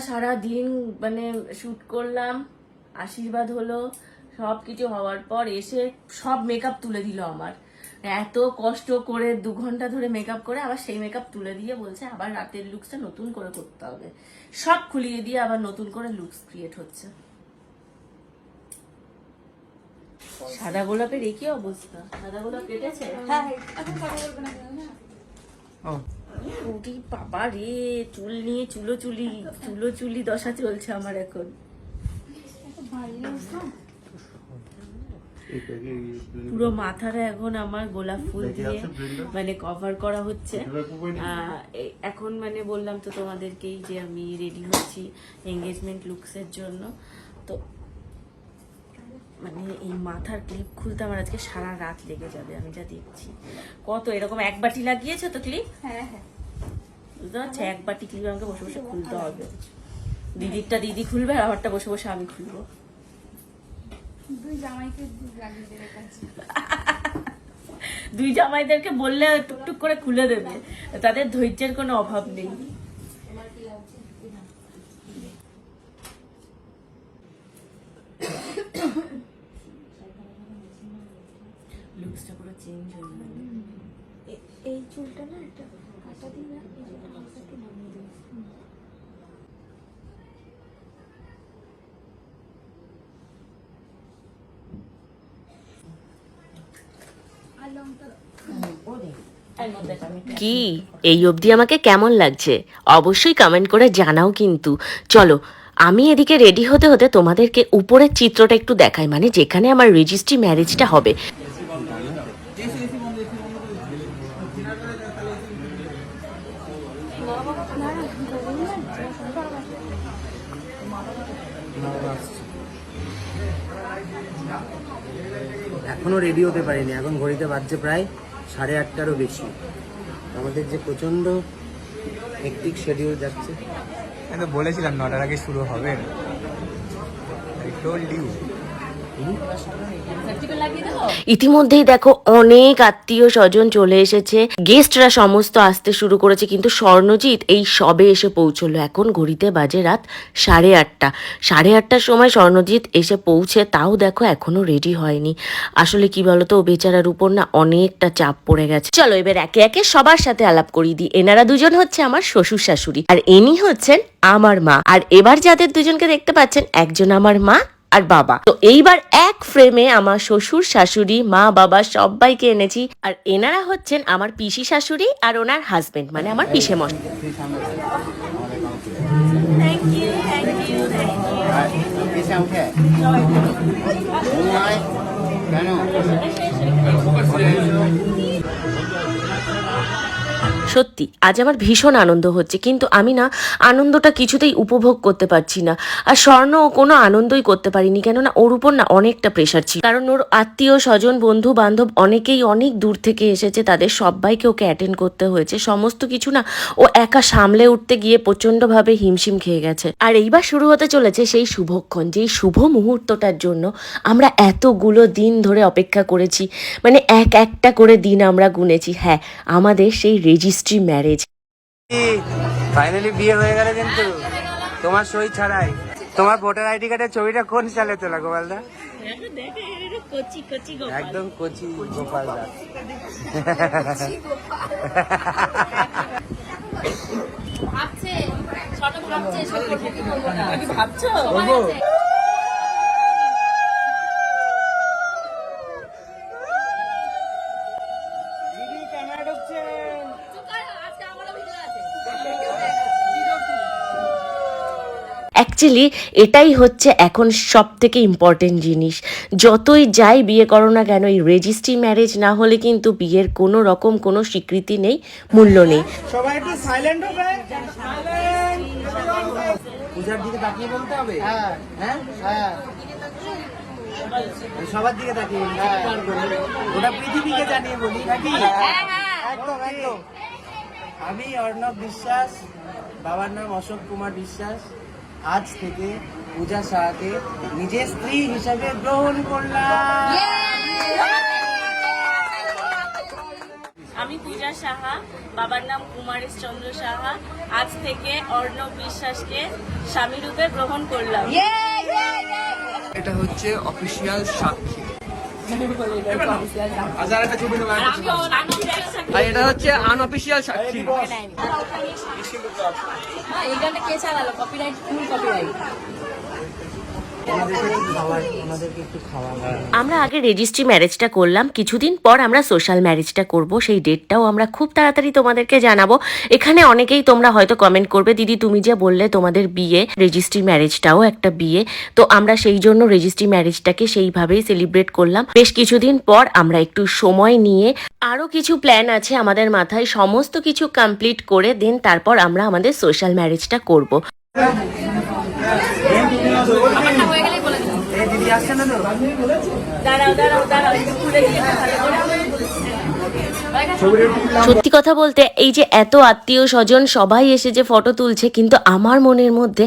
সারা দিন মানে শুট করলাম, আশীর্বাদ হলো, সবকিছু হওয়ার পর এসে সব মেকআপ তুলে দিল আমার। এত কষ্ট করে 2 ঘন্টা ধরে মেকআপ করে আবার সেই মেকআপ তুলে দিয়ে বলছে আবার রাতের লুকসটা নতুন করে করতে হবে। সব খুলিয়ে দিয়ে আবার নতুন করে লুকস ক্রিয়েট হচ্ছে। সাদা গোলাপের একই অবস্থা। সাদা গোলাপ কেটেছে? হ্যাঁ এখন কথা বলবে না ওরে বাবা রে, চুল নিয়ে চুলি দশা চলছে আমার এখন। পুরো মাথাটা এখন আমার গোলাপ ফুল দিয়ে মানে কভার করা হচ্ছে। এখন মানে বললাম তো তোমাদেরকেই যে আমি রেডি হচ্ছি এঙ্গেজমেন্ট লুকসের জন্য। তো মানে এই মাথার ক্লিপ খুলতে আমার আজকে সারা রাত লেগে যাবে, আমি যা দেখছি। কত এরকম এক বাটি লাগিয়েছো তো ক্লিপ? হ্যাঁ হ্যাঁ বুঝতে পারছি, এক বাটি ক্লিপ আমাকে বসে বসে খুলতে হবে। দিদিরটা দিদি খুলবে আর আমারটা বসে বসে আমি খুলবো। দুই জামাইদেরকে বললে টুকটুক করে খুলে দেবে, তাদের ধৈর্যের কোনো অভাব নেই। লুকসটা পুরো চেঞ্জ হয়ে গেল। এই চুলটা না একটা কাটা দিয়ে না, এই চুলটা মাথাতে নামিয়ে দেবো। কি এই অবধি আমাকে কেমন লাগছে অবশ্যই কমেন্ট করে জানাও কিন্তু। চলো আমি এদিকে রেডি হতে হতে তোমাদেরকে উপরের চিত্রটা একটু দেখাই, মানে যেখানে আমার রেজিস্ট্রি ম্যারেজটা হবে। এখনো রেডি হতে পারিনি, এখন ঘড়িতে বাজছে প্রায় 8:30টারও বেশি। আমাদের যে প্রচন্ড হেক্টিক শিডিউল যাচ্ছে। আমি তো বলেছিলাম 9টার আগে শুরু হবে। I told you. ইতিমধ্যেই দেখো অনেক আত্মীয় স্বজন চলে এসেছে, গেস্টরা সমস্ত আসতে শুরু করেছে, কিন্তু স্বর্ণজিৎ এই সবে এসে পৌঁছলো। এখন ঘড়িতে বাজে রাত 8:30। 8:30টার সময় স্বর্ণজিৎ এসে পৌঁছে, তাও দেখো এখনো রেডি হয়নি। আসলে কি বলতো, ও বেচারার উপর না অনেকটা চাপ পড়ে গেছে। চলো এবার একে একে সবার সাথে আলাপ করিয়ে দিই। এনারা দুজন হচ্ছে আমার শ্বশুর শাশুড়ি, আর ইনি হচ্ছেন আমার মা। আর এবার যাদের দুজনকে দেখতে পাচ্ছেন, একজন আমার মা আর বাবা। তো এইবার এক ফ্রেমে আমার শ্বশুর শাশুড়ি মা বাবা সবাইকে এনেছি। আর এনারা হচ্ছেন আমার পিসি শাশুড়ি আর ওনার হাজবেন্ড, মানে আমার পিসে মশাই। থ্যাংক ইউ, থ্যাংক ইউ, সত্যি আজ আমার ভীষণ আনন্দ হচ্ছে, কিন্তু আমি না আনন্দটা কিছুতেই উপভোগ করতে পারছি না। আর স্বর্ণ কোনো আনন্দই করতে পারিনি, কেননা ওর উপর না অনেকটা প্রেশার ছিল। কারণ ওর আত্মীয় স্বজন বন্ধু বান্ধব অনেকেই অনেক দূর থেকে এসেছে, তাদের সবাইকে ওকে অ্যাটেন্ড করতে হয়েছে। সমস্ত কিছু না ও একা সামলে উঠতে গিয়ে প্রচন্ডভাবে হিমশিম খেয়ে গেছে। আর এইবার শুরু হতে চলেছে সেই শুভক্ষণ, যেই শুভ মুহূর্তটার জন্য আমরা এতগুলো দিন ধরে অপেক্ষা করেছি। মানে একটা করে দিন আমরা গুনেছি। হ্যাঁ, আমাদের সেই রেজিস্ট্রি ম্যারেজ। ফাইনালি বিয়ে হয়ে গেল, কিন্তু তোমার সই ছাড়াই। তোমার ভোটার আইডি কার্ডের ছবিটা কোন সালে তোলা গোপালদা? একদম কচি গোপালদা। ভাবছো অ্যাকচুয়ালি এটাই হচ্ছে এখন সব থেকে ইম্পর্টেন্ট জিনিস। যতই যাই বিয়ে করো না কেন, এই রেজিস্ট্রি ম্যারেজ না হলে কিন্তু বিয়ের কোনো রকম কোনো স্বীকৃতি নেই, মূল্য নেই। সবাই একটু সাইলেন্ট হবে। পূজার দিকে তাকিয়ে বলতে হবে। হ্যাঁ হ্যাঁ হ্যাঁ, সবার দিকে তাকিয়ে ওটা পৃথিবীকে জানিয়ে বলি নাকি? একদম একদম। আমি অর্ণব বিশ্বাস, বাবার নাম অশোক কুমার বিশ্বাস, আজ থেকে পূজা সাহাকে নিজের স্ত্রী হিসাবে গ্রহণ করলাম। আমি পূজা সাহা, বাবার নাম কুমারেশ চন্দ্র সাহা। আজ থেকে অর্ণব বিশ্বাসকে স্বামী রূপে গ্রহণ করলাম। এটা হচ্ছে অফিসিয়াল সাক্ষী, আচ্ছা একটা ছবি নেবো, আর আমি অনঅফিসিয়াল সাক্ষী। আর এটা হচ্ছে আনঅফিসিয়াল সাক্ষী। এই গানটা কে চালালো? কপিরাইট, ফুল কপিরাইট। ওনাদেরকে একটু খাওয়া। আমরা আগে রেজিস্ট্রি ম্যারেজটা করলাম, কিছুদিন পর আমরা সোশ্যাল ম্যারেজটা করব, সেই ডেটটাও আমরা খুব তাড়াতাড়ি তোমাদেরকে জানাবো। এখানে অনেকেই তোমরা হয়তো কমেন্ট করবে, দিদি তুমি যে বললে তোমাদের বিয়ে, রেজিস্ট্রি ম্যারেজটাও একটা বিয়ে, তো আমরা সেই জন্য রেজিস্ট্রি ম্যারেজটাকে সেইভাবেই সেলিব্রেট করলাম। বেশ কিছুদিন পর আমরা একটু সময় নিয়ে আরও কিছু প্ল্যান আছে আমাদের মাথায়, সমস্ত কিছু কমপ্লিট করে দেন তারপর আমরা আমাদের সোশ্যাল ম্যারেজটা করব। আমারটা হয়ে গেলেই বলে দিও। এই দিদি আসছে না তো? দাঁড়াও দাঁড়াও দাঁড়াও, একটু খুলে দিয়ে ভালো করে। সত্যি কথা বলতে এই যে এত আত্মীয় স্বজন সবাই এসে যে ফটো তুলছে, কিন্তু আমার মনের মধ্যে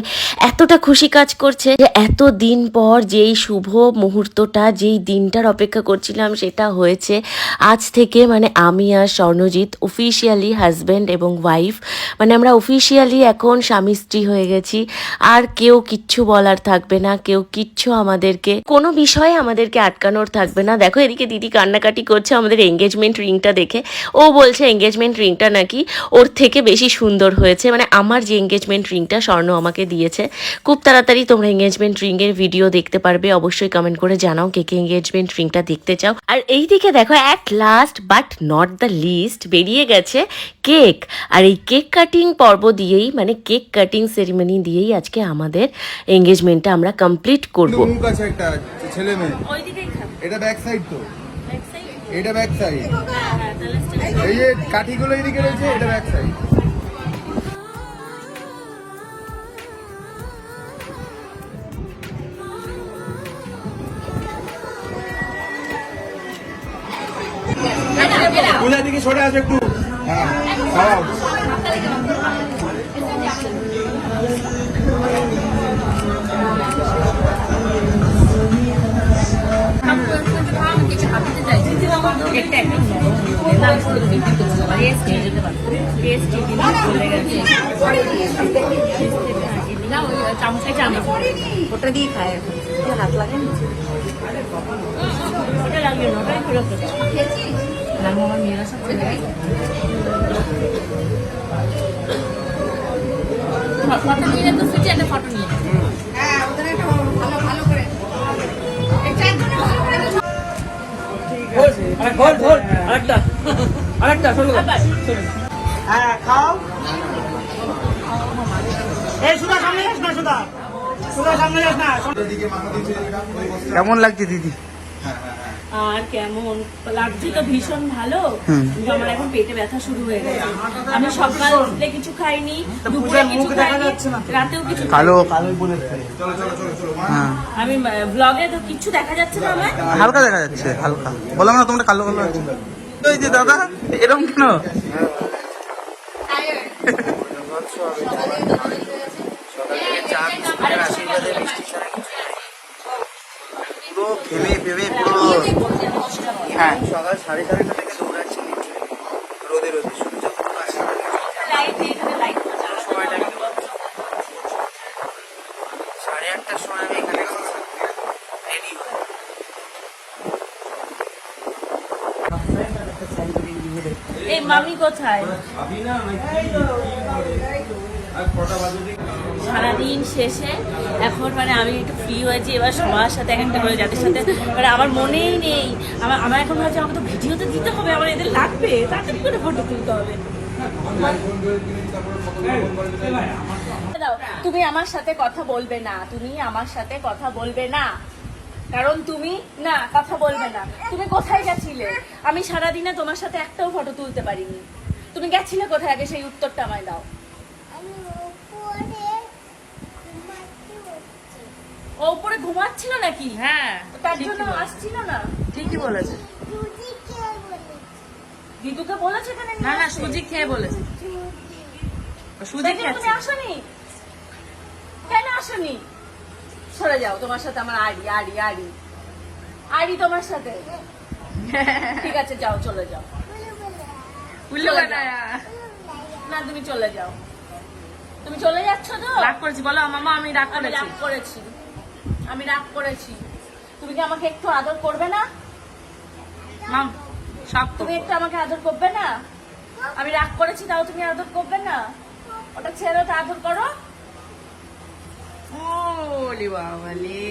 এতটা খুশি কাজ করছে যে এত দিন পর যেই শুভ মুহূর্তটা, যেই দিনটার অপেক্ষা করছিলাম সেটা হয়েছে। আজ থেকে মানে আমি আর স্বর্ণজিৎ অফিসিয়ালি হাজব্যান্ড এবং ওয়াইফ, মানে আমরা অফিসিয়ালি এখন স্বামী স্ত্রী হয়ে গেছি। আর কেউ কিচ্ছু বলার থাকবে না, কেউ কিচ্ছু আমাদেরকে কোনো বিষয়ে আমাদেরকে আটকানোর থাকবে না। দেখো এদিকে দিদি কান্নাকাটি করছে আমাদের এঙ্গেজমেন্ট রিংটা দেখে। ও বলছে এঙ্গেজমেন্ট রিংটা নাকি ওর থেকে বেশি সুন্দর হয়েছে, মানে আমার যে এঙ্গেজমেন্ট রিংটা স্বর্ণ আমাকে দিয়েছে। খুব তাড়াতাড়ি তোমরা এঙ্গেজমেন্ট রিংয়ের ভিডিও দেখতে পারবে, অবশ্যই কমেন্ট করে জানাও কে কে এঙ্গেজমেন্ট রিংটা দেখতে চাও। আর এইদিকে দেখো at last but not the least বেরিয়ে গেছে কেক। আর এই কেক কাটিং পর্ব দিয়েই, মানে কেক কাটিং সেরিমনি দিয়েই আজকে আমাদের এঙ্গেজমেন্টটা আমরা কমপ্লিট করব। মুখ আছে একটা ছেলে মেয়ে, ওইদিকেই খাবে। এটা ব্যাক সাইড তো, এক সাইড। এটা ব্যাক সাইড, হ্যাঁ, তাহলে straight। এই যে কাঠিগুলো এদিকে রয়েছে, এটা ব্যাক সাইড। পূজা দিকে সরে আসো একটু। হ্যাঁ খাওয়াও। কেকটা একদম নরম। না, শুধু দেখতে তো ভালো। টেস্ট নিয়ে যেতে পারো। টেস্ট দিদি বলে গেছে। না, ওই চামচে চামচ। ওটা দিয়ে খায় এখন। হাত লাগে না? ওটা লাগবে না, ওটাই ফেরত দেবে। নাম আমার মেয়েরা সব চলে গেছে। ফটো নিয়ে তো সুচি একটা ফটো নিয়ে। হ্যাঁ, ওদের একটা ভালো ভালো করে। এই চারজনে ভালো করে হ্যাঁ খাও। এই সুধা সামনে যাস না, সুধা সুধা সামনে যাস না। কেমন লাগছে দিদি? আর কেমন লাগছে তো ভীষণ ভালো, কিন্তু আমার এখন পেটে ব্যথা শুরু হয়ে গেছে। আমি সকালে কিছু খাইনি, দুপুরে কিছু খাইনি, রাতেও কিছু খাইনি। কালো কালোই বলে হ্যাঁ, আমি ব্লগে তো কিছু দেখা যাচ্ছে না আমার। হালকা দেখা যাচ্ছে, হালকা। বললাম না তোমরা কালো কালো আছে। ওই যে দাদা এরকম কেন? পুরো ফেমে ফেমে পুরো। হ্যাঁ সকাল 4:30 থেকে দৌড়াচ্ছি রোদে রোদে, সূর্য পুরো আছে। লাইট এখানে লাইট সময়টা কিন্তু 8:30টার সময় আমি এখানে রেডি হই। এই মামি কোথায়? সারাদিন শেষে এখন মানে আমি একটু ফ্রি হয়েছি, এবার সবার সাথে এক একটা করে, যাদের সাথে মানে আমার মনেই নেই। আমার এখন ভাবছি আমাকে তো ভিডিওতে দিতে হবে, আমার এদের লাগবে, তাড়াতাড়ি করে ফটো তুলতে হবে। তুমি আমার সাথে কথা বলবে না, তুমি আমার সাথে কথা বলবে না, কারণ তুমি না কথা বলবে না। তুমি কোথায় গেছিলে? আমি সারাদিনে তোমার সাথে একটাও ফটো তুলতে পারিনি। তুমি গেছিলে কোথায় আগে সেই উত্তরটা আমায় দাও। ও উপরে ঘুমাচ্ছিল নাকি? হ্যাঁ, তার জন্য আসছিল না। ঠিকই বলেছে। দিদুকে বলেছে এখানে? না না, সুজি খেয়ে বলেছে। সুজি খেয়ে তুমি আসনি কেন? আসনি? সরে যাও, তোমার সাথে আমার আড়ি আড়ি আড়ি আড়ি তোমার সাথে। ঠিক আছে যাও, চলে যাও। চলে যাও। না তুমি চলে যাও, তুমি চলে যাচ্ছ তো? রাগ করেছি বলো মামা, আমি রাগ করেছি, আমি রাগ করেছি। তুমি কি আমাকে একটু আদর করবে না? মাম সব তুমি একটু আমাকে আদর করবে না? আমি রাগ করেছি তাও তুমি আদর করবে না? ওটা ছেড়ে ওটা আদর করো। ওলি বাবালে